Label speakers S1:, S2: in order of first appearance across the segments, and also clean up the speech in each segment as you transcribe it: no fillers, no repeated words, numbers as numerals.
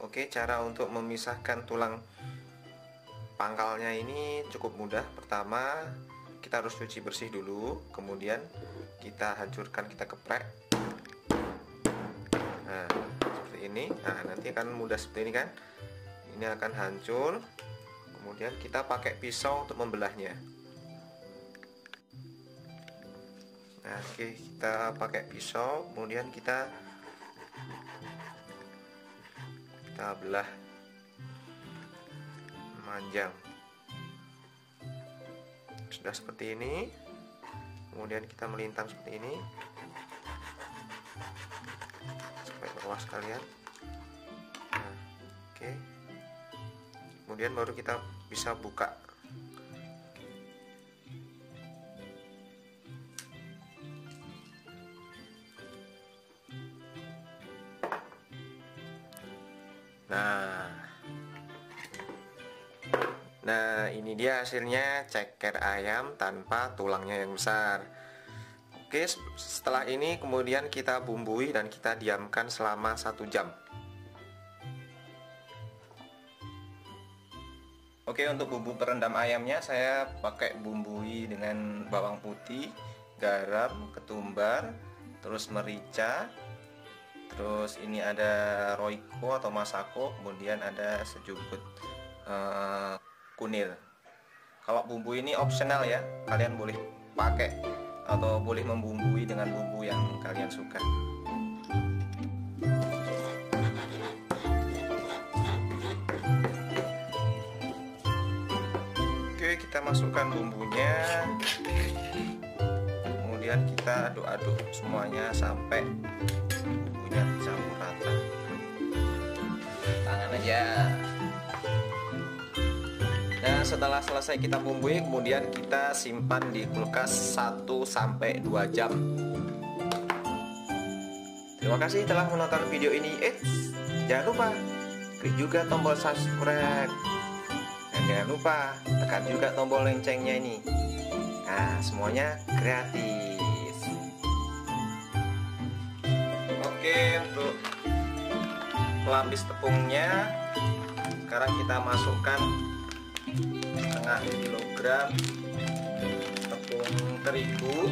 S1: Oke, cara untuk memisahkan tulang pangkalnya ini cukup mudah. Pertama, kita harus cuci bersih dulu, kemudian kita hancurkan, kita geprek. Nah, seperti ini. Nah, nanti akan mudah seperti ini kan. Ini akan hancur. Kemudian kita pakai pisau untuk membelahnya. Nah, oke, kita pakai pisau, kemudian kita belah panjang. Sudah seperti ini. Kemudian kita melintang seperti ini sampai bawah sekalian. Nah, oke. Kemudian baru kita bisa buka. Nah, ini dia hasilnya ceker ayam tanpa tulangnya yang besar. Oke, setelah ini kemudian kita bumbui dan kita diamkan selama 1 jam. Oke, untuk bumbu perendam ayamnya saya pakai bumbui dengan bawang putih, garam, ketumbar, terus merica, terus ini ada roiko atau masako, kemudian ada sejumput kunir. Kalau bumbu ini opsional ya, kalian boleh pakai atau boleh membumbui dengan bumbu yang kalian suka. Oke, kita masukkan bumbunya, kemudian kita aduk-aduk semuanya sampai bumbunya tercampur rata. Tangan aja. Nah, setelah selesai kita bumbui, kemudian kita simpan di kulkas 1-2 jam. Terima kasih telah menonton video ini. Jangan lupa klik juga tombol subscribe. Dan jangan lupa tekan juga tombol loncengnya ini. Nah, semuanya gratis. Oke, untuk pelapis tepungnya sekarang kita masukkan setengah kilogram tepung terigu.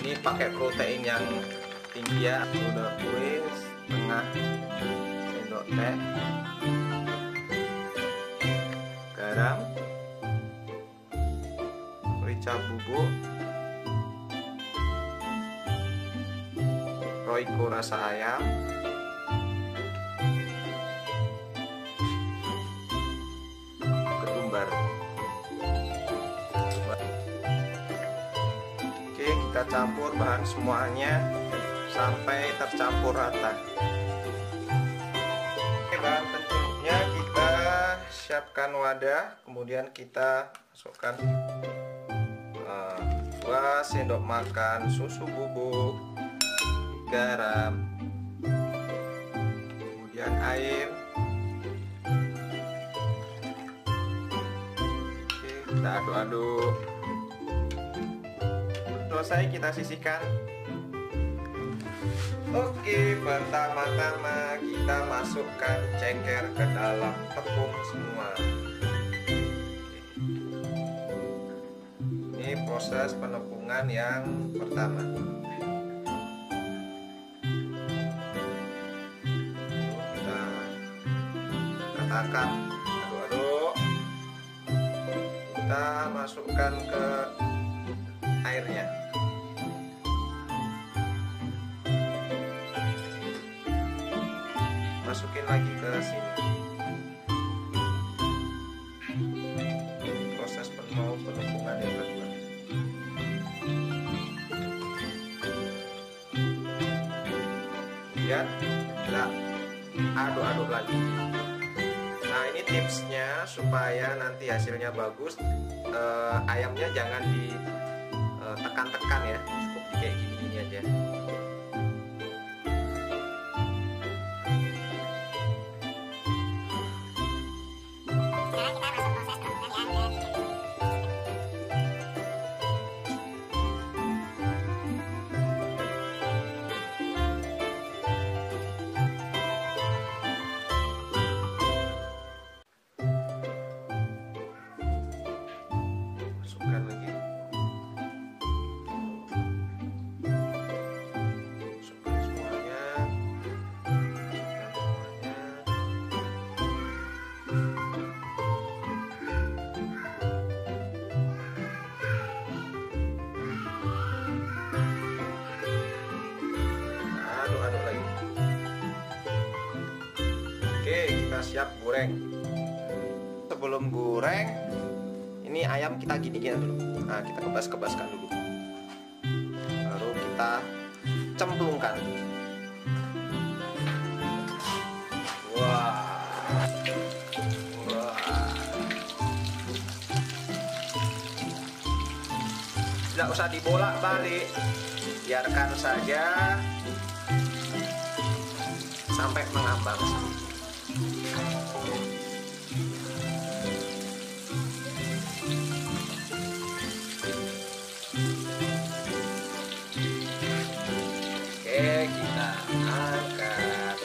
S1: Ini pakai protein yang tinggi ya. Udah kue setengah sendok teh garam, merica bubuk, roiko rasa ayam, ketumbar. Oke, kita campur bahan semuanya sampai tercampur rata. Oke, bahan penyelupnya kita siapkan wadah, kemudian kita masukkan 2 sendok makan susu bubuk, garam, kemudian air. Oke, kita aduk-aduk. Selesai, kita sisihkan. Oke, pertama-tama kita masukkan ceker ke dalam tepung semua. Ini proses penepungan yang pertama. Kita katakan, aduk-aduk. Kita masukkan ke airnya. Masukin lagi ke sini. Proses penepungan yang kedua. Kemudian kita aduk-aduk lagi. Nah, ini tipsnya supaya nanti hasilnya bagus. Ayamnya jangan ditekan-tekan ya, cukup kayak gini aja. kita siap goreng. Sebelum goreng, ini ayam kita gini-gini dulu. Nah, kita kebas-kebaskan dulu. Baru kita cemplungkan. Wah. Tidak usah dibolak-balik, biarkan saja sampai mengambang. Oke, kita angkat.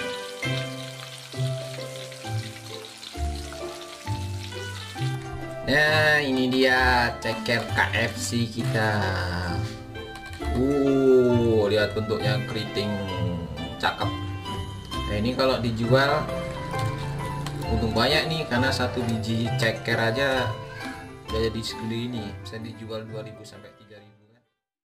S2: Nah, ini dia ceker KFC kita. Lihat bentuknya keriting, cakep. Nah, ini kalau dijual untung banyak nih, karena satu biji ceker aja udah jadi segede ini, bisa dijual 2.000 sampai 3.000.